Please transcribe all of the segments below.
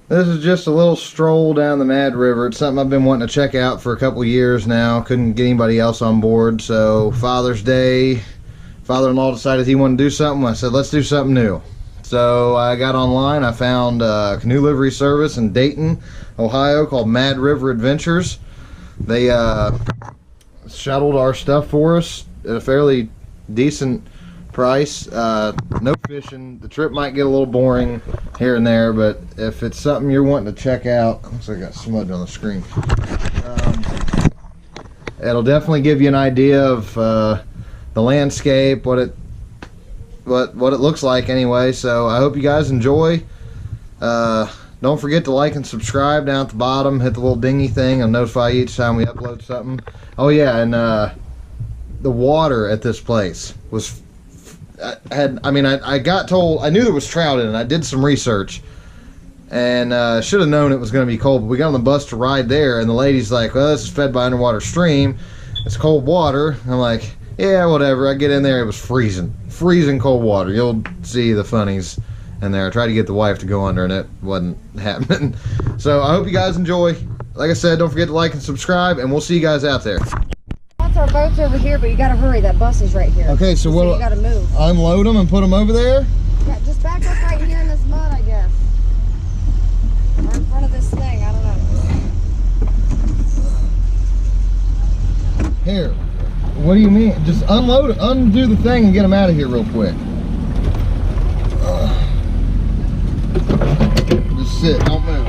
This is just a little stroll down the Mad River. It's something I've been wanting to check out for a couple years now. Couldn't get anybody else on board, so Father's Day, father-in-law decided he wanted to do something. I said, let's do something new. So I got online. I found a canoe livery service in Dayton, Ohio called Mad River Adventures. They shuttled our stuff for us at a fairly decent price. No fishing. The trip might get a little boring here and there, but if it's something you're wanting to check out, looks like I got smudge on the screen. It'll definitely give you an idea of the landscape, what it looks like anyway. So I hope you guys enjoy. Don't forget to like and subscribe down at the bottom. Hit the little dingy thing. I'll notify you each time we upload something. Oh yeah, and the water at this place was I got told, I knew there was trout in it. I did some research and should have known it was going to be cold, but we got on the bus to ride there and the lady's like, well, this is fed by underwater stream, it's cold water. I'm like, yeah, whatever. I get in there, it was freezing cold water. You'll see the funnies in there. I tried to get the wife to go under and it wasn't happening. So I hope you guys enjoy. Like I said, don't forget to like and subscribe, and we'll see you guys out there. Our boat's over here, but you gotta hurry. That bus is right here. Okay, so what? You gotta move. Unload them and put them over there? Yeah, just back up right here in this mud, I guess. Or in front of this thing, I don't know. Here. What do you mean? Just unload it, undo the thing and get them out of here real quick. Just sit, don't move.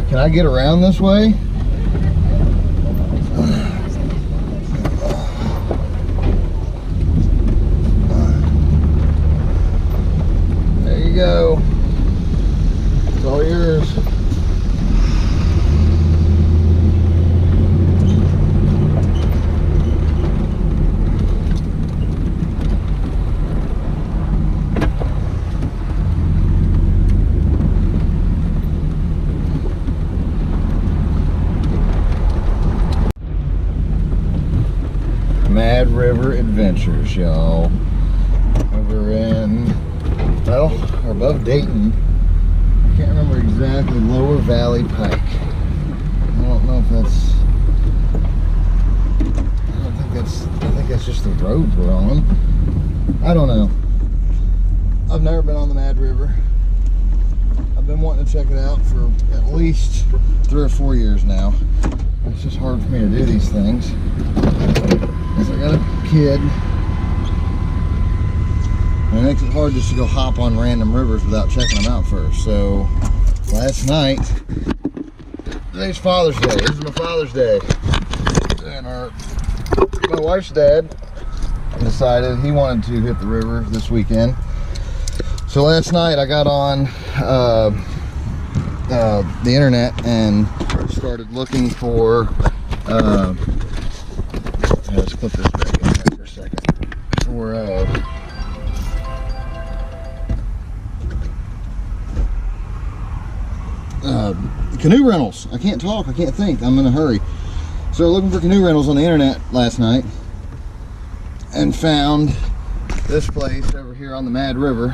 Can I get around this way? There you go. It's all yours. Mad River Adventures, y'all. Over in, well, or above Dayton. I can't remember exactly. Lower Valley Pike. I don't know if that's. I think that's just the road we're on. I don't know. I've never been on the Mad River. I've been wanting to check it out for at least 3 or 4 years now. It's just hard for me to do these things. I got a kid, and it makes it hard just to go hop on random rivers without checking them out first. So last night, today's Father's Day. This is my Father's Day, and my wife's dad decided he wanted to hit the river this weekend. So last night I got on the internet and started looking for let's clip this back in here for a second. For canoe rentals. I can't talk, I can't think, I'm in a hurry. So looking for canoe rentals on the internet last night and found this place over here on the Mad River.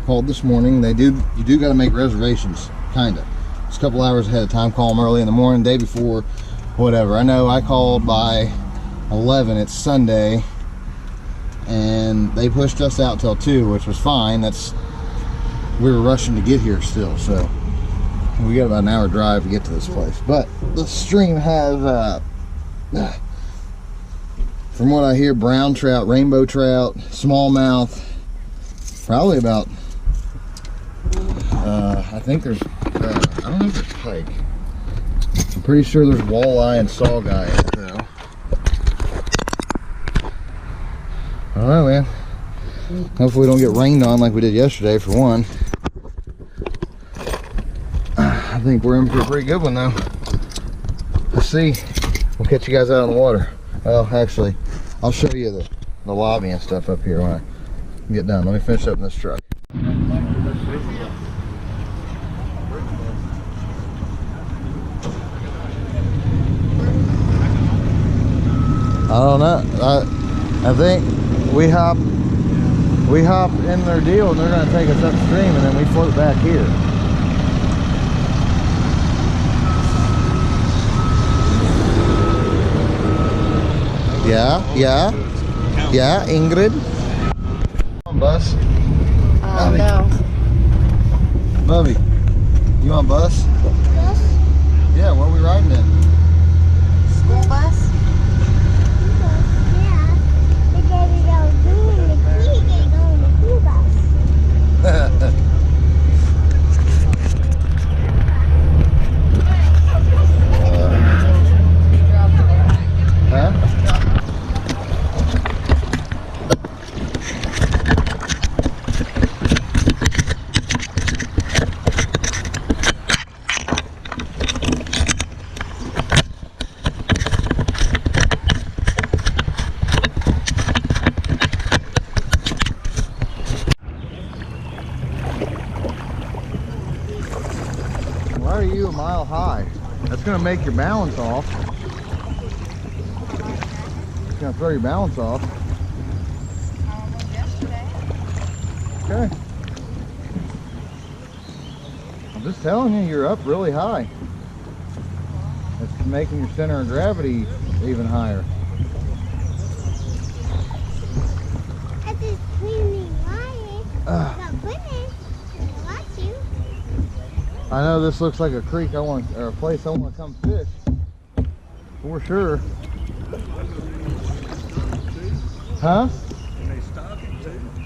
Called this morning. You do got to make reservations, kinda. It's a couple hours ahead of time. Call them early in the morning, day before, whatever. I know I called by 11. It's Sunday, and they pushed us out till 2, which was fine. We were rushing to get here still, so we got about an hour drive to get to this place. But the stream has, from what I hear, brown trout, rainbow trout, smallmouth, probably about. I think there's. I don't know if there's pike. I'm pretty sure there's walleye and sawguy in it though. I don't know, man. Hopefully we don't get rained on like we did yesterday for one. I think we're in for a pretty good one though. Let's see. We'll catch you guys out on the water. Well, actually, I'll show you the lobby and stuff up here when I get done. Let me finish up in this truck. I don't know. I think we hop in their deal and they're going to take us upstream and then we float back here. Yeah, Ingrid. Come on, bus. No. Bubby, you on bus? Bus? Yeah, where are we riding in? School bus? Yeah, because we go doing the creek and go in the school bus. Huh? Why are you a mile high? That's gonna make your balance off. It's gonna throw your balance off. Yesterday. Okay. I'm just telling you, you're up really high. It's making your center of gravity even higher. I just cleaning water. But women watch you. I know this looks like a creek or a place I want to come fish. For sure. Huh?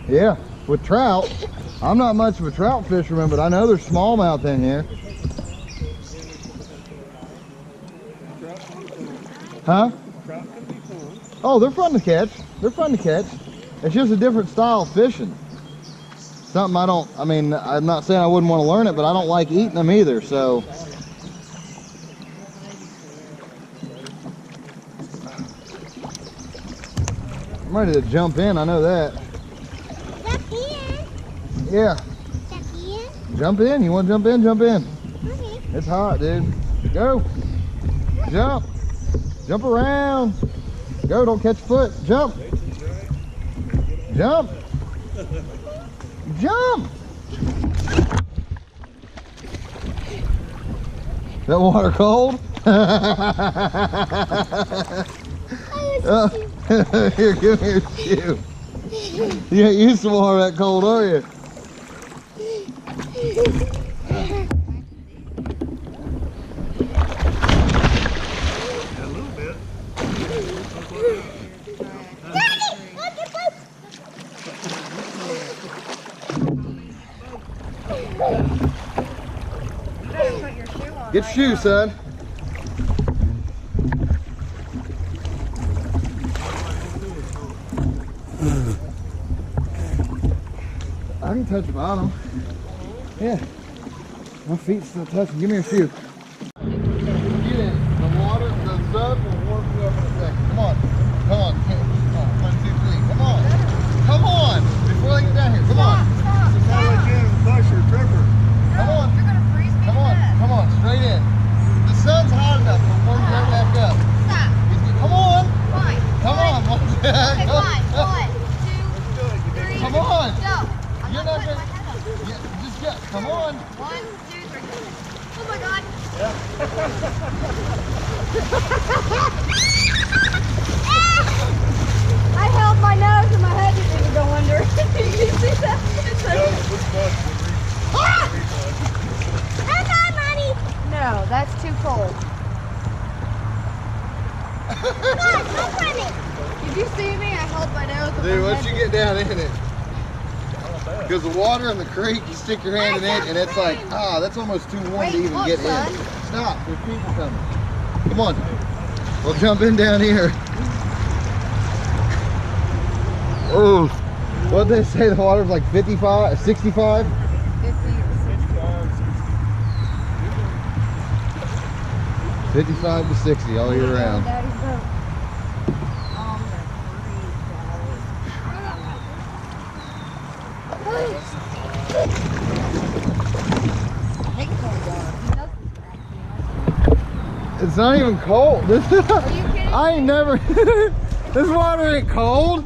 Yeah, with trout. I'm not much of a trout fisherman, but I know there's smallmouth in here. Huh? Oh, they're fun to catch. They're fun to catch. It's just a different style of fishing. Something I'm not saying I wouldn't want to learn it, but I don't like eating them either, so. I'm ready to jump in, I know that. Jump in. Yeah, Jump in. jump in. You want to jump in? Jump in. Okay. It's hot, dude. Go. Jump. Jump around. Go, don't catch foot. Jump. Jump. Jump. That water cold? Here, give me your shoe. You ain't used to water that cold, are you? A little bit. Daddy, look at Put your shoe on. Get your shoe, son. I can touch the bottom. Yeah. My feet's still touching. Give me your shoe. Get in. The water, the sun will warm you up in a second. Come on. Come on. Come on. 1, 2, 3. Come on. Come on. Before I get down here. Come on. Stop. It's not like in the pressure tripper. Come on. You're gonna freeze me. Come on. Come on. Straight in. The sun's hot enough. It'll warm you right back up. Stop. Come on. Fine. Come on. Okay, fine. 1, 2, 3. Come on. Go. I'm You're not not putting gonna. my head up. Yeah, just go. Come on. 1, 2, 3. Oh my God. I held my nose and my head didn't go under. Did you see that? It's Come on, Mommy. No, that's too cold. Come on, come from it. Did you see me? I held my nose and Dude, my once head you get down in it, because the water in the creek, you stick your hand in it, and it's like, that's almost too warm Wait, to even look, get son. in. Stop, there's people coming. Come on, we'll jump in down here. Oh, what'd they say? The water's like 55, 65? 50 or 60. 55 to 60 all year round. Daddy not even cold. This Are you kidding? I ain't never. This water ain't cold.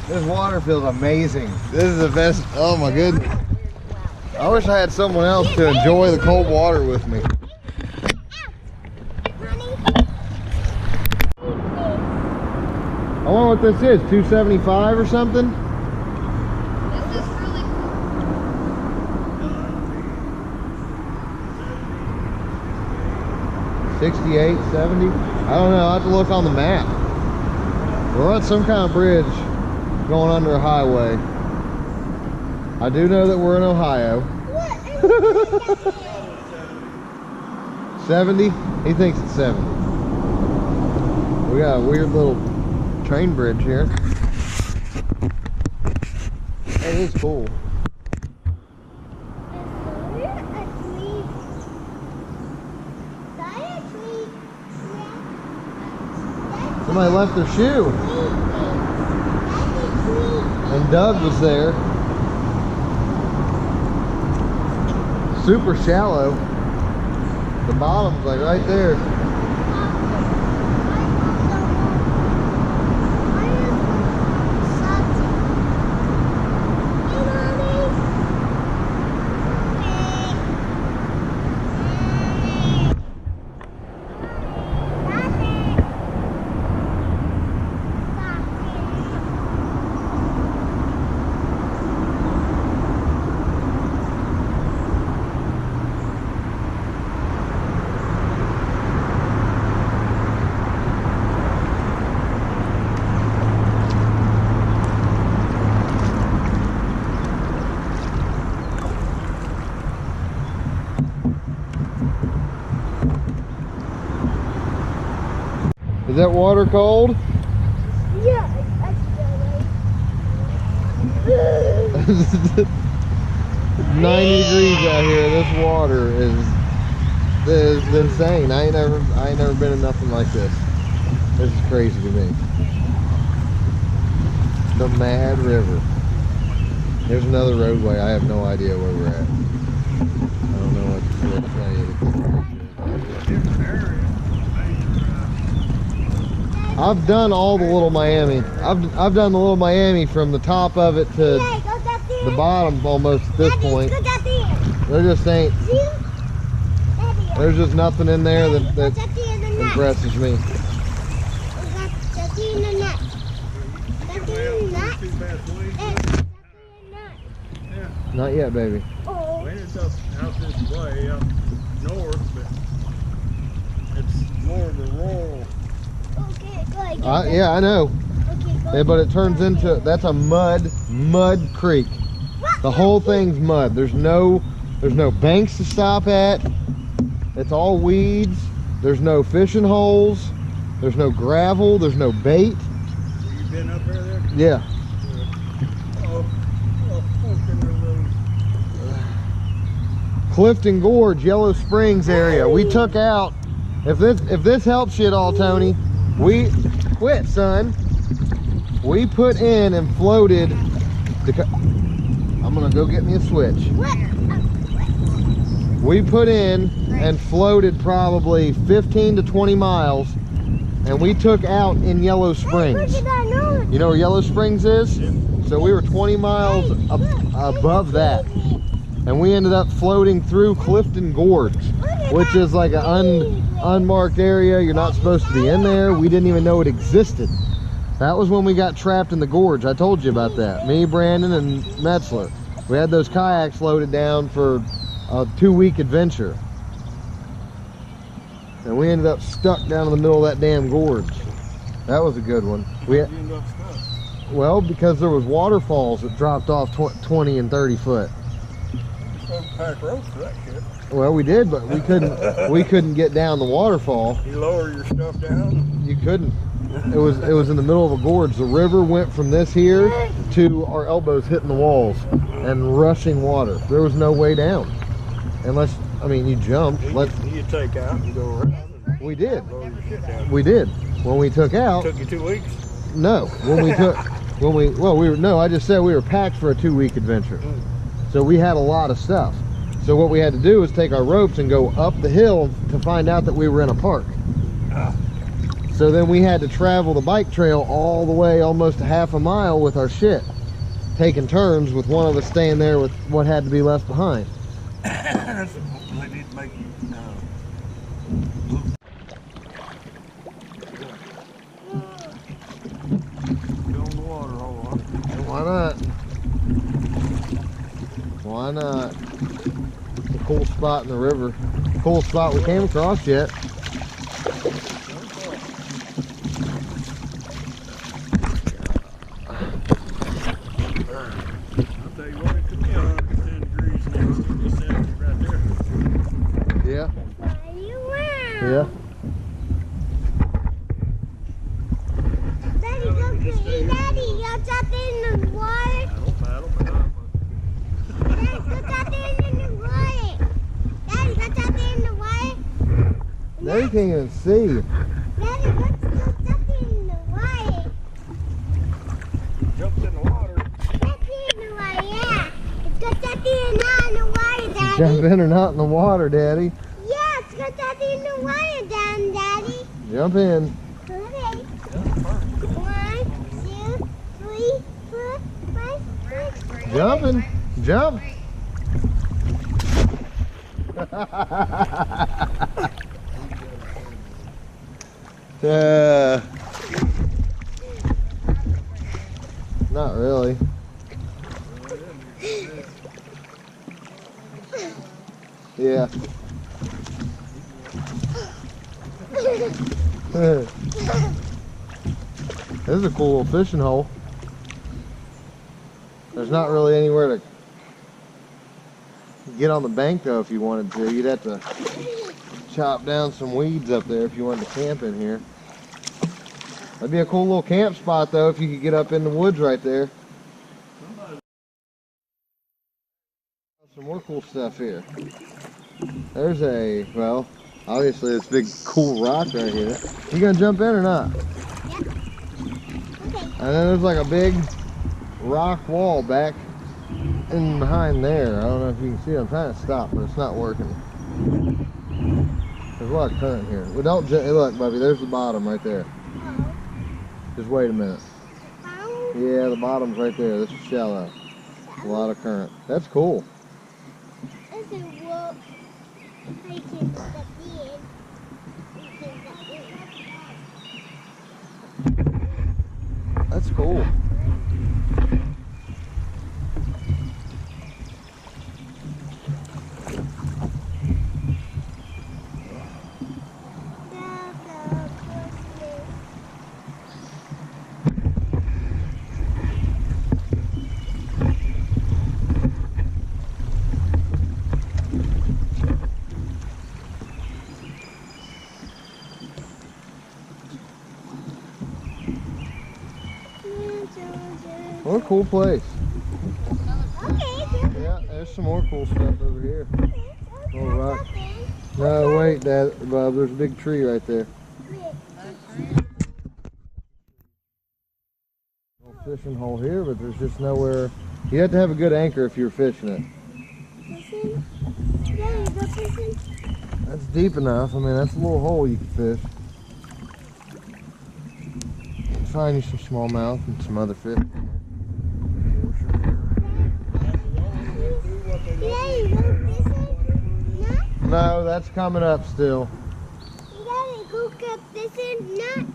This water feels amazing. This is the best. Oh my goodness. I wish I had someone else to enjoy the cold water with me. I wonder what this is, 275 or something? This is really cool. 68, 70? I don't know, I have to look on the map. We're on some kind of bridge going under a highway. I do know that we're in Ohio. 70? He thinks it's 70. We got a weird little train bridge here. It is cool. Somebody left their shoe. And Doug was there. Super shallow. The bottom's like right there. Is that water cold? Yeah, that's 90 degrees out here. This water is insane. I ain't never been in nothing like this. This is crazy to me. The Mad River. There's another roadway. I have no idea where we're at. I don't know what to say. I've done all the Little Miami. I've done the Little Miami from the top of it to the bottom almost at this point. There just ain't. There's just nothing in there that impresses me. Not yet, baby. When it's up out this way, up north, but it's more of a rural. Yeah, I know. Yeah, but it turns into, that's a mud creek. The whole thing's mud. There's no banks to stop at. It's all weeds. There's no fishing holes. There's no gravel. There's no bait. Have you been up there? Yeah. Clifton Gorge, Yellow Springs area. We took out, if this helps you at all, Tony, we quit, son. We put in and floated I'm gonna go get me a switch. We put in and floated probably 15 to 20 miles, and we took out in Yellow Springs. You know where Yellow Springs is? So we were 20 miles above that, and we ended up floating through Clifton Gorge, which is like an unmarked area. You're not supposed to be in there. We didn't even know it existed. That was when we got trapped in the gorge. I told you about that. Me, Brandon, and Metzler. We had those kayaks loaded down for a 2-week adventure. And we ended up stuck down in the middle of that damn gorge. That was a good one. Well, because there was waterfalls that dropped off 20 and 30 foot. Pack ropes for that shit. Well, we did, but we couldn't get down the waterfall. You lower your stuff down? You couldn't. It was in the middle of a gorge. The river went from this here to our elbows hitting the walls and rushing water. There was no way down. Unless, I mean, you jumped. You take out and go around. We did. Lower your shit down. We did. When we took out. It took you 2 weeks? No. I just said we were packed for a 2-week adventure. So we had a lot of stuff. So what we had to do was take our ropes and go up the hill to find out that we were in a park. So then we had to travel the bike trail all the way, almost a half a mile with our shit, taking turns with one of us staying there with what had to be left behind. That's what they need to make. Get on the water, hold on. Why not? Why not? It's a cool spot in the river. Cool spot we came across yet. I'll tell you what, it could be 110 degrees next to this end right there. Yeah. Why you around? Yeah. Daddy, go jump in the water. Paddle. Daddy, go jump in the water. Daddy, go jump in the water. Now you can't even see. Daddy, go jump in the water. Jumped in the water. Jump in the water, yeah. Go jump in the water, Daddy. Jump in or not in the water, Daddy. Yes, go jump in the water, down, Daddy. Jump in. Okay. 1, 2, 3, 4, 5, 6. Jumping. Jump. Not really. Yeah. This is a cool little fishing hole. There's not really anywhere to get on the bank though if you wanted to. You'd have to chop down some weeds up there if you wanted to camp in here. That'd be a cool little camp spot though if you could get up in the woods right there. Some more cool stuff here. There's a, well, obviously this big cool rock right here. You gonna jump in or not? Yeah. Okay. And then there's like a big rock wall back in behind there. I don't know if you can see it. I'm trying to stop, but it's not working. There's a lot of current here. Well, don't hey, look, Bubby. There's the bottom right there. Oh. Just wait a minute. Oh. Yeah, the bottom's right there. This is shallow. A lot of current. That's cool. There's a rope. I can step in. You can step in. That's cool. What a cool place. Okay. Yeah, there's some more cool stuff over here. Little rock. No, wait, Dad, Bob, there's a big tree right there. Little fishing hole here, but there's just nowhere. You have to have a good anchor if you're fishing it. Fishing? Yeah, you go fishing? That's deep enough. I mean, that's a little hole you can fish. Find you some smallmouth and some other fish. Yeah, you go fishing? Not? No, that's coming up still. You gotta go get fishing? Not?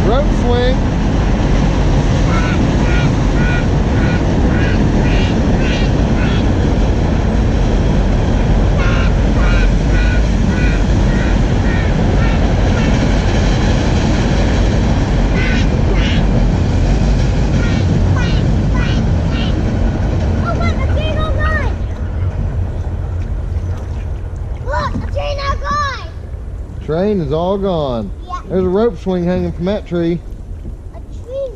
Rope swing. Train is all gone. Yeah. There's a rope swing hanging from that tree. A tree,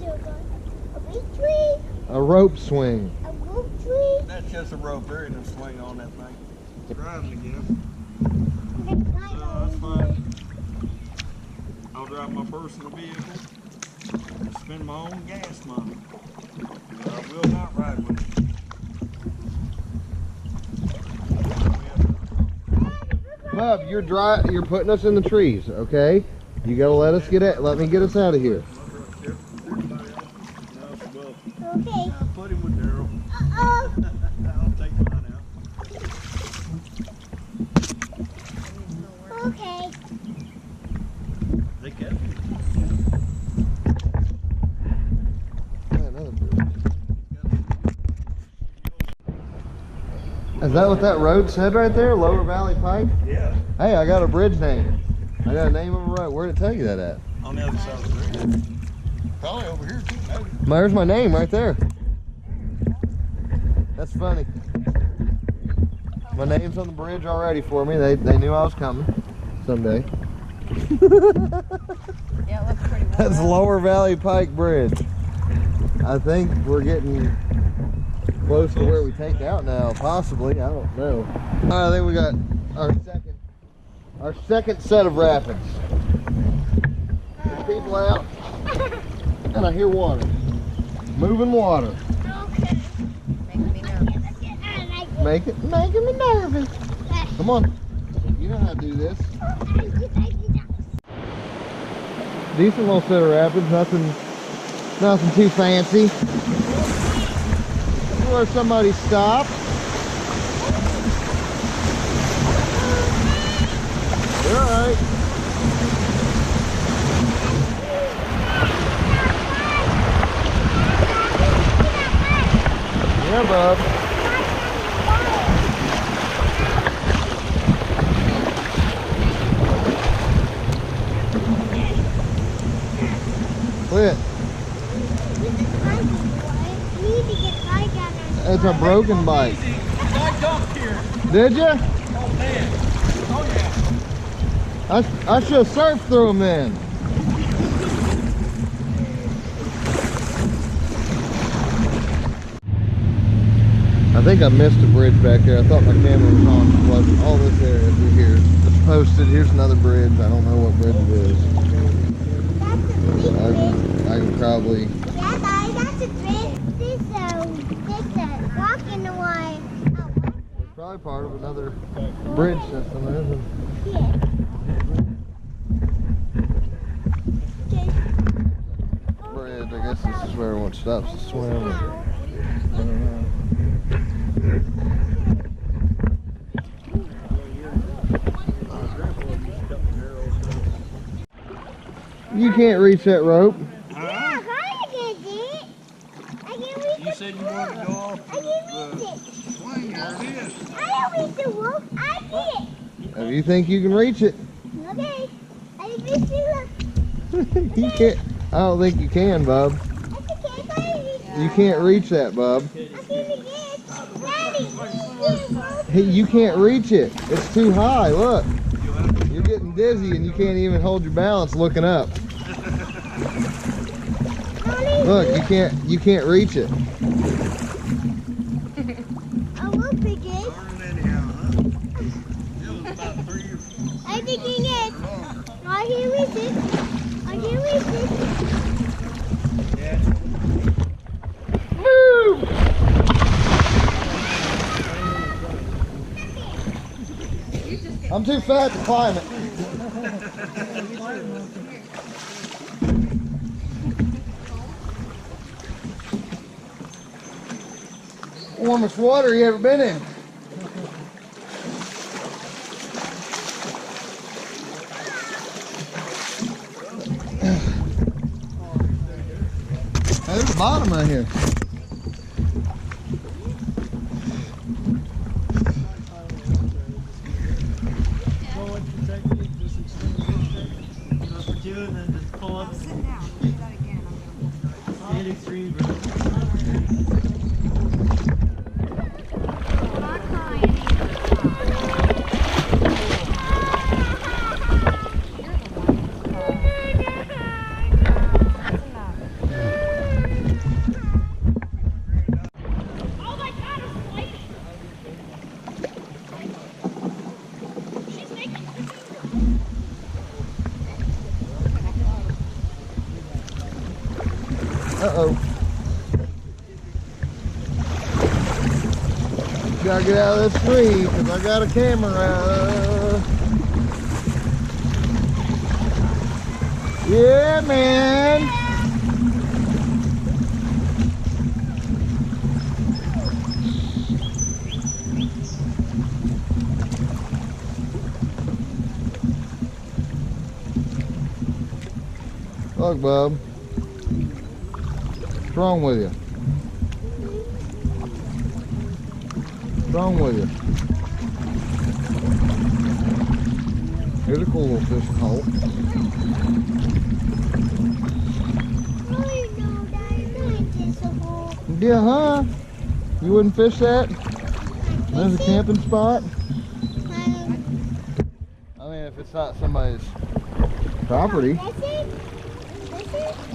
a big tree. A rope swing. A rope tree. That's just a rope. There ain't no swing on that thing. Driving again. that's fine. I'll drive my personal vehicle and spend my own gas money. But I will not ride with you. Bub, you're putting us in the trees, okay? You gotta let me get us out of here. Okay. Put him with Daryl. Uh-oh. I'll take mine out. Okay. They kept him. Another bridge. Is that what that road said right there? Lower Valley Pike? Yeah. Hey, I got a bridge name. I got a name of a road. Where'd it tell you that at? On the other side of the bridge. Probably over here too, maybe. There's my name right there. That's funny. My name's on the bridge already for me. They knew I was coming someday. Yeah, it looks pretty well. That's Lower Valley Pike Bridge. I think we're getting close to where we take out now, possibly. I don't know. I think we got our second set of rapids. There's people out, and I hear water. Moving water. Okay. Making me nervous. Making me nervous. Come on. You know how to do this. Decent little set of rapids, nothing too fancy. This is where somebody stopped. You're alright. Yeah, bub. Quit. It's a broken bike. I dumped here. Did you? Oh man. Oh yeah. I should have surfed through them then. I think I missed a bridge back there. I thought my camera was on. It wasn't. All this area through here. It's posted. Here's another bridge. I don't know what bridge it is. I can probably. Yeah, guys, that's a bridge. This walking the way. It's probably part of another bridge system, isn't it? Yeah. Bridge. I guess this is where everyone stops to swim. I don't know. You can't reach that rope. Yeah, I can do it. I can reach You said you wanted to go off I can reach it. swing. There it is. I can reach the rope. I did If you think you can reach it, it. Okay. I can reach it. you can't. I don't think you can, bub. You can't reach that, bub. Hey, you can't reach it. It's too high. Look, you're getting dizzy and you can't even hold your balance looking up. Look, you can't reach it. I will pick it. Learn anyhow, huh? It was about 3 or 4 I think it is. I can reach it. I can reach it. Yeah. Move! I'm too fat to climb it. Warmest water you ever been in. Hey, there's a bottom right here. And then just pull up. Sit down. Do that again. Stand extreme. Uh-oh. Gotta get out of this tree because I got a camera. Yeah, man. Look, bub. What's wrong with you? What's wrong with you? Here's a cool little fishing hole. Yeah, huh? You wouldn't fish that? There's a camping spot. I mean, if it's not somebody's property.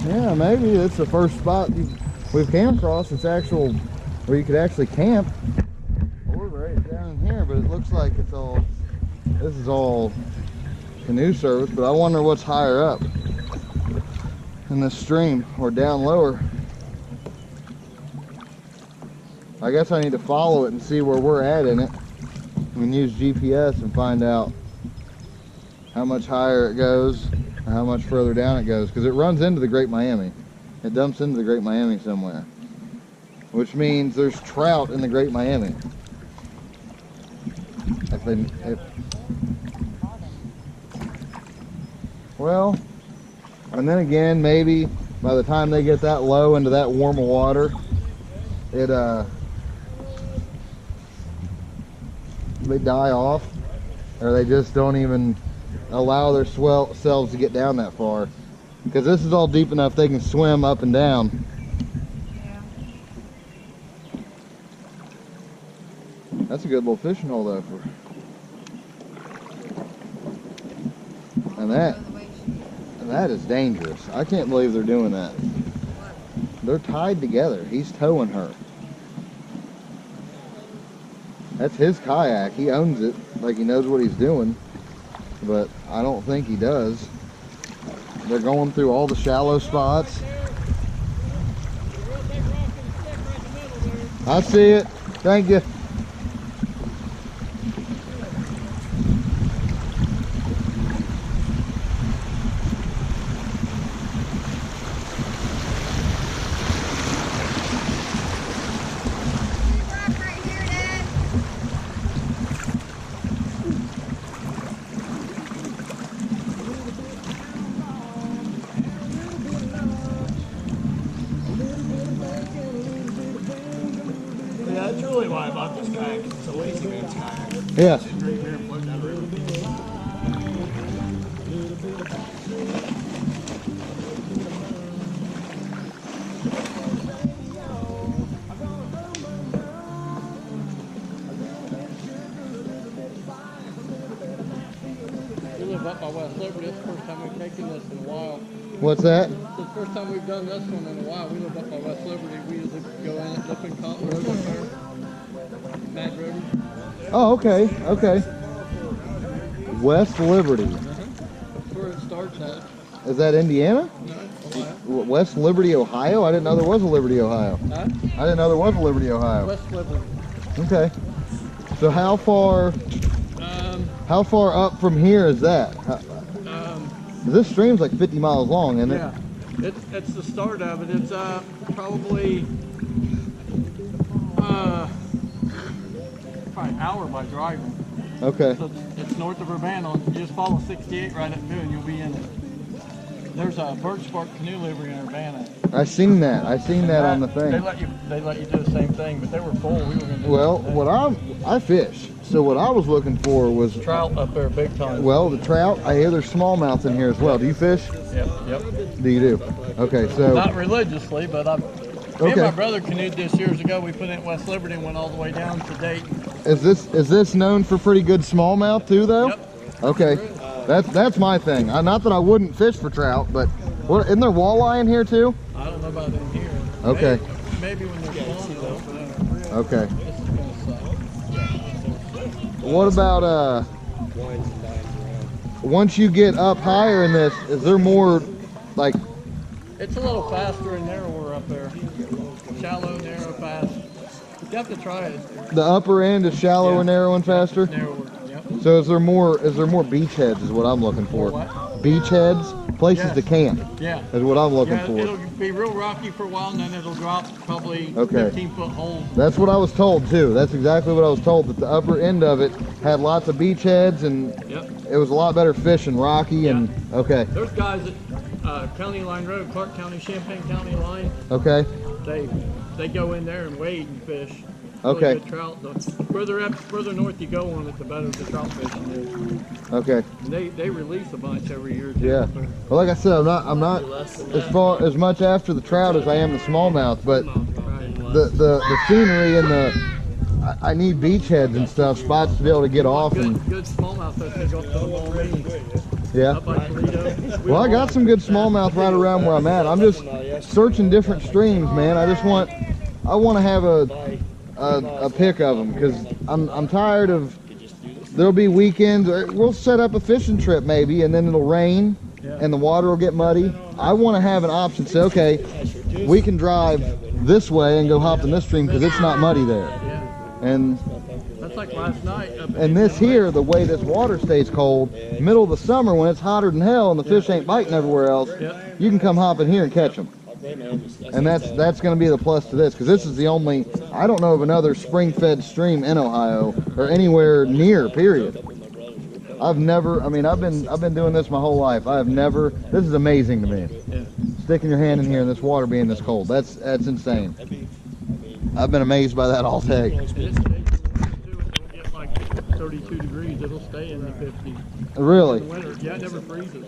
Yeah, maybe it's the first spot we've camped across. It's actual where you could actually camp. Or right down here, but it looks like it's all. This is all canoe service, but I wonder what's higher up in this stream or down lower. I guess I need to follow it and see where we're at in it. We can use GPS and find out how much higher it goes and how much further down it goes, because it runs into the Great Miami. It dumps into the Great Miami somewhere, which means there's trout in the Great Miami. Well, and then again, maybe by the time they get that low into that warmer water, they die off, or they just don't even allow their selves to get down that far, because this is all deep enough they can swim up and down. That's a good little fishing hole though. And that is dangerous. I can't believe they're doing that. They're tied together. He's towing her. That's his kayak. He owns it, like he knows what he's doing, but I don't think he does. They're going through all the shallow spots. I see it. Thank you. That's really why I bought this kayak. It's a lazy man's kayak. Yeah. It's just right here and float down the river. We live up by West Liberty. It's the first time we've taken this in a while. What's that? It's the first time we've done this one in a while. We live up by West Liberty. We usually go in at Lippin Cotton Road up there. Mad River. Oh, okay, okay. West Liberty. That's where it starts at. Is that Indiana? No, Ohio. West Liberty, Ohio? I didn't know there was a Liberty, Ohio. Huh? I didn't know there was a Liberty, Ohio. West Liberty. Okay. So how far up from here is that? This stream's like 50 miles long, isn't it? Yeah. It's the start of it. It's probably an hour by driving. Okay. So it's north of Urbana. You just follow 68 right up through and you'll be in it. There's a birch bark canoe livery in Urbana. I seen that. I seen that on the thing. They let you do the same thing, but they were full. We were gonna do Well, the same thing. I fish. So what I was looking for was Trout up there big time. well, the trout. I hear there's smallmouths in here as well. Do you fish? Yep. Do you do? Okay, so Not religiously, but me and my brother canoed this years ago. We put it in West Liberty and went all the way down to Dayton. is this known for pretty good smallmouth too, though? Yep. Okay, that's my thing. Not that I wouldn't fish for trout, but isn't there walleye in here too? I don't know about in here. Okay. Maybe when they're small though. Okay. This is gonna suck. What about once you get up higher in this, is there more like It's a little faster and narrower up there. Shallow, narrow, fast. You have to try it. The upper end is shallow Yeah. and narrow and faster. Narrower. Yep. So is there more beachheads is what I'm looking for. What? Beachheads, places Yes. to camp Yeah. is what I'm looking Yeah, for. it'll be real rocky for a while, and then it'll drop probably Okay. 15-foot holes. That's what I was told too. That's exactly what I was told, that the upper end of it had lots of beachheads and Yep. it was a lot better fishing, rocky and okay. There's guys at County Line Road, Clark County, Champaign County line. Okay. They go in there and wade and fish. Really Okay. good trout. The further north you go on it, the better the trout fishing is. Okay. And they release a bunch every year too. Yeah. Well, like I said, I'm not as much after the trout as I am the smallmouth, but the scenery and I need beachheads and stuff, spots to be able to get off and Good smallmouth fish go up to the Maumee, yeah. up by Toledo. Well, I got some good smallmouth right around where I'm at. I'm just searching different streams, man. I want to have a pick of them because I'm tired of. There'll be weekends. We'll set up a fishing trip maybe, and then it'll rain, and the water will get muddy. I want to have an option. Say, okay, we can drive this way and go hop in this stream because it's not muddy there. Yeah. And That's like last night. and this here, the way this water stays cold, middle of the summer when it's hotter than hell and the fish ain't biting everywhere else, you can come hop in here and catch them. And that's going to be the plus to this, because this is the only, I don't know of another spring-fed stream in Ohio or anywhere near, period. I've never, I mean, I've been doing this my whole life. I have never, this is amazing to me. Yeah. Sticking your hand in here and this water being this cold, that's insane. I've been amazed by that all day. It will get like 32 degrees. It'll stay in the 50s. Really? In the winter. Yeah, it never freezes.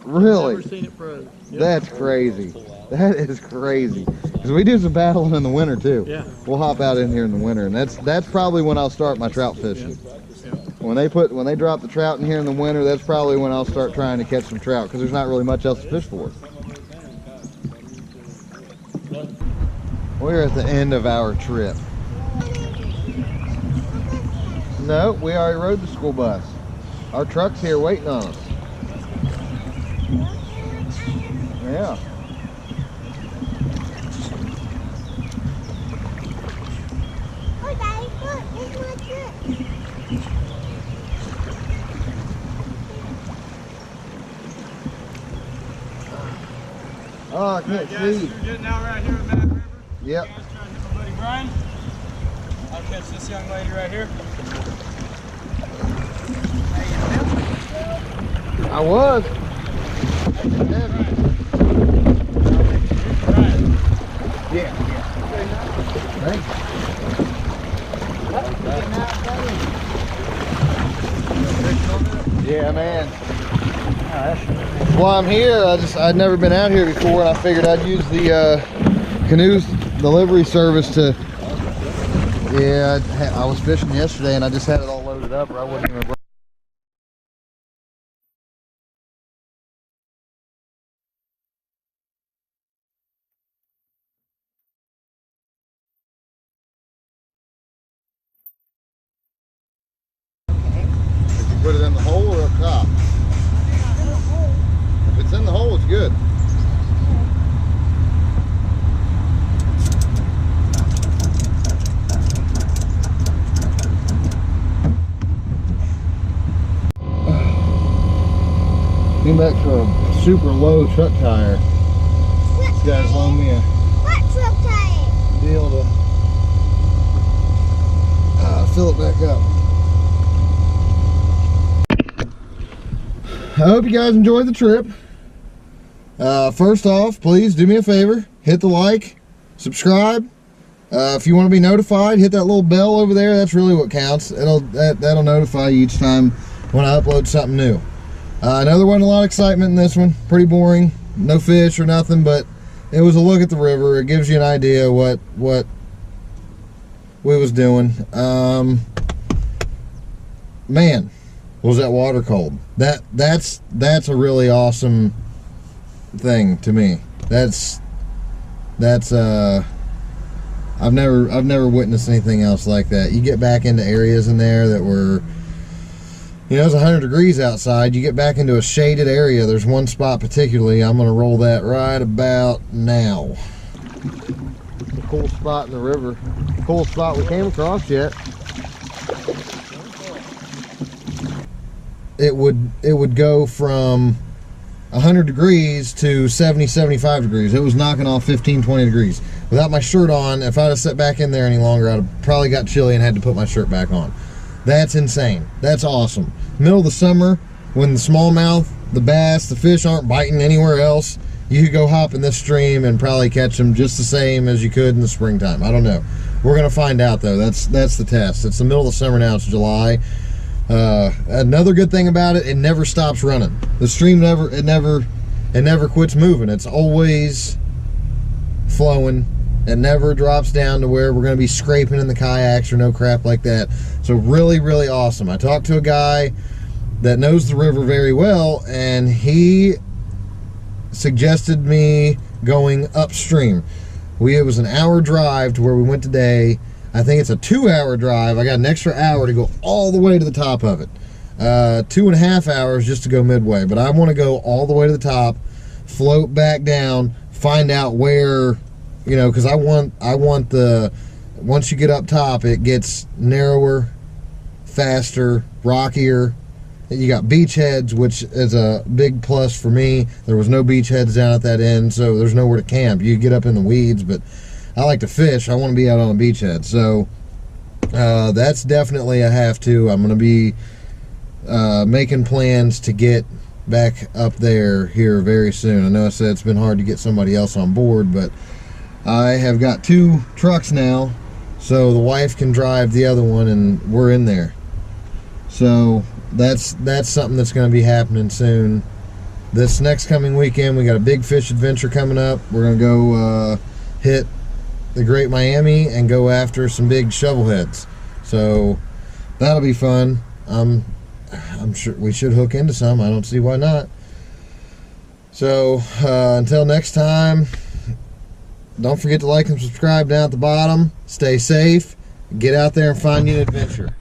Really? Never seen it froze. Yep. That's crazy. That is crazy. Because we do some battling in the winter too. Yeah. We'll hop out in here in the winter, and that's probably when I'll start my trout fishing. Yeah. When they drop the trout in here in the winter, that's probably when I'll start trying to catch some trout, because there's not really much else to fish for. We're at the end of our trip. No, we already rode the school bus. Our truck's here waiting on us. Yeah. Oh, Daddy, look, it's my trip. Oh, I can't see. We're getting out right here at Mad River. Yep. Trying to get my buddy Brian. I'll catch this young lady right here. I was. Yeah. Thanks. Yeah, man. Well, I'm here. I'd never been out here before, and I figured I'd use the canoes delivery service to. Yeah, I was fishing yesterday, and I just had it all loaded up, or I wouldn't even. Put it in the hole or up top? If it's in the hole, it's good. Came back to a super low truck tire. This guy's loaned me a What truck tire? deal to fill it back up. I hope you guys enjoyed the trip. First off, please do me a favor, hit the like, subscribe. If you want to be notified, hit that little bell over there. That's really what counts. That'll notify you each time when I upload something new. I know there wasn't a lot of excitement in this one. Pretty boring. No fish or nothing, but it was a look at the river. It gives you an idea what we was doing. Man, was that water cold. That's a really awesome thing to me. That's I've never witnessed anything else like that. You get back into areas in there that were, You know, it's 100 degrees outside. You get back into a shaded area. There's one spot particularly. I'm going to roll that right about now. It's a cool spot in the river. Cool spot we came across yet. It would go from 100 degrees to 70, 75 degrees. It was knocking off 15, 20 degrees. Without my shirt on, if I'd have sat back in there any longer, I'd have probably got chilly and had to put my shirt back on. That's insane. That's awesome. Middle of the summer, when the smallmouth, the bass, the fish aren't biting anywhere else, you could go hop in this stream and probably catch them just the same as you could in the springtime. I don't know. We're going to find out, though. That's the test. It's the middle of the summer now. It's July. Another good thing about it, it never stops running. The stream never quits moving. It's always flowing. It never drops down to where we're going to be scraping in the kayaks or no crap like that. So really, really awesome. I talked to a guy that knows the river very well, and he suggested me going upstream. It was an hour drive to where we went today. I think it's a 2-hour drive. I got an extra hour to go all the way to the top of it. 2.5 hours just to go midway. But I want to go all the way to the top, float back down, find out where, you know, because I want the, once you get up top, it gets narrower, faster, rockier. You got beachheads, which is a big plus for me. There was no beachheads down at that end, so there's nowhere to camp. You get up in the weeds, but I like to fish. I want to be out on a beachhead. So that's definitely a have to. I'm going to be making plans to get back up there here very soon. I know I said it's been hard to get somebody else on board, but I have got 2 trucks now, so the wife can drive the other one, and we're in there. So that's something that's going to be happening soon. This next coming weekend, we got a big fish adventure coming up. We're going to go hit the Great Miami and go after some big shovelheads. So that'll be fun. I'm sure we should hook into some. I don't see why not. So until next time, don't forget to like and subscribe down at the bottom. Stay safe. Get out there and find you an adventure.